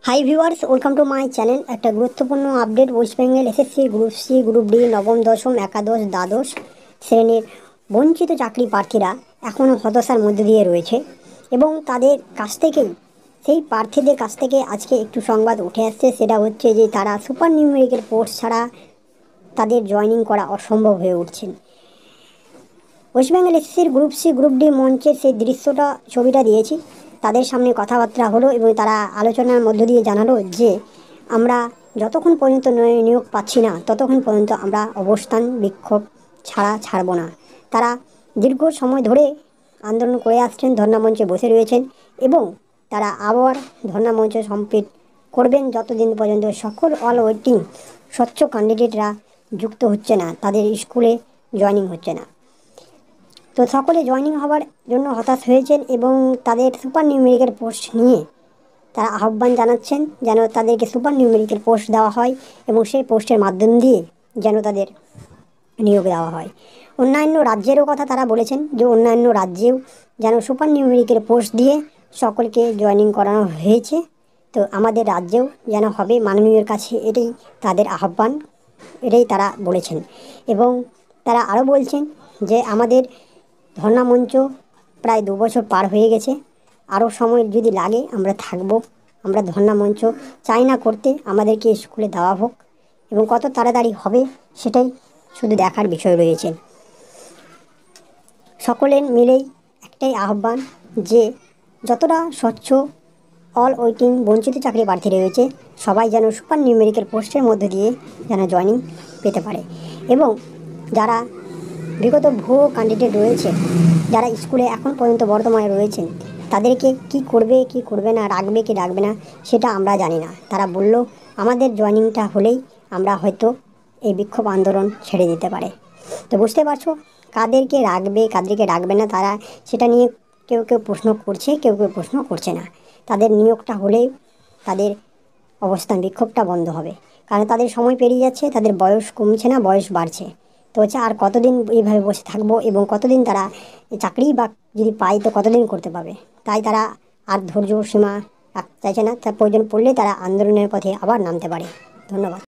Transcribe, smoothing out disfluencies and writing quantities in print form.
High viewers, welcome to my channel. একটা গুরুত্বপূর্ণ update. West Bengal SSC group C, group D, নবম, দশম, একাদশ, দ্বাদশ শ্রেণীর বঞ্চিত চাকরি প্রার্থীরা এখনও হতাশার মধ্যে দিয়ে রয়েছে এবং তাদের কাছ থেকেই, সেই প্রার্থীদের কাছ থেকে আজকে একটু সংবাদ উঠে আসছে। সেটা হচ্ছে যে তারা সুপার নিউমেরিক্যাল পোস্ট ছাড়া তাদের জয়েনিং করা অসম্ভব হয়ে উঠছেন। ওয়েস্ট বেঙ্গল এসএসসির গ্রুপ সি, গ্রুপ ডি মঞ্চের সেই ছবিটা দিয়েছি। তাদের সামনে কথাবার্তা হলো এবং তারা আলোচনার মধ্য দিয়ে জানালো যে আমরা যতক্ষণ পর্যন্ত নিয়োগ পাচ্ছি না ততক্ষণ পর্যন্ত আমরা অবস্থান বিক্ষোভ ছাড়ব না। তারা দীর্ঘ সময় ধরে আন্দোলন করে আসছেন, ধর্ণা মঞ্চে বসে রয়েছেন এবং তারা আবার ধর্ণা মঞ্চ কমপ্লিট করবেন যতদিন পর্যন্ত সকল অল ওয়েটিং স্বচ্ছ ক্যান্ডিডেটরা যুক্ত হচ্ছে না, তাদের স্কুলে জয়েনিং হচ্ছে না। তো সকলে জয়েনিং হওয়ার জন্য হতাশ হয়েছেন এবং তাদের সুপার নিউমেরিক্যাল পোস্ট নিয়ে তারা আহ্বান জানাচ্ছেন যেন তাদেরকে সুপার নিউমেরিক্যাল পোস্ট দেওয়া হয় এবং সেই পোস্টের মাধ্যম দিয়ে যেন তাদের নিয়োগ দেওয়া হয়। অন্যান্য রাজ্যেরও কথা তারা বলেছেন যে অন্যান্য রাজ্যেও যেন সুপার নিউমেরিক্যাল পোস্ট দিয়ে সকলকে জয়েনিং করানো হয়েছে, তো আমাদের রাজ্যেও যেন হবে। মাননীয়ের কাছে এটাই তাদের আহ্বান, এটাই তারা বলেছেন। এবং তারা আরও বলছেন যে আমাদের ধর্ণা মঞ্চ প্রায় 2 বছর পার হয়ে গেছে, আরও সময় যদি লাগে আমরা থাকবো। আমরা ধর্ণা মঞ্চ চাই না করতে, আমাদেরকে স্কুলে দেওয়া হোক এবং কত তাড়াতাড়ি হবে সেটাই শুধু দেখার বিষয় রয়েছে। সকলের মিলেই একটাই আহ্বান যে যতটা স্বচ্ছ অল ওয়েটিং বঞ্চিত চাকরি প্রার্থী রয়েছে সবাই যেন সুপার নিউমেরিক্যাল পোস্টের মধ্যে দিয়ে যেন জয়েনিং পেতে পারে এবং যারা বিগত ভুয়ো ক্যান্ডিডেট রয়েছে, যারা স্কুলে এখন পর্যন্ত বর্তমানে রয়েছেন, তাদেরকে কি করবে কি করবে না, রাখবে কি রাখবে না সেটা আমরা জানি না। তারা বলল আমাদের জয়েনিংটা হলেই আমরা হয়তো এই বিক্ষোভ আন্দোলন ছেড়ে দিতে পারে। তো বুঝতে পারছো কাদেরকে রাখবে কাদেরকে রাখবে না, তারা সেটা নিয়ে কেউ কেউ প্রশ্ন করছে, কেউ কেউ প্রশ্ন করছে না। তাদের নিয়োগটা হলেই তাদের অবস্থান বিক্ষোভটা বন্ধ হবে, কারণ তাদের সময় পেরিয়ে যাচ্ছে, তাদের বয়স কমছে না, বয়স বাড়ছে। তো হচ্ছে আর কতদিন এইভাবে বসে থাকবো এবং কতদিন তারা চাকরি বা যদি পায় তো কতদিন করতে পাবে। তাই তারা আর ধৈর্য সীমা রাখতে চাইছে না, তার প্রয়োজন পড়লে তারা আন্দোলনের পথে আবার নামতে পারে। ধন্যবাদ।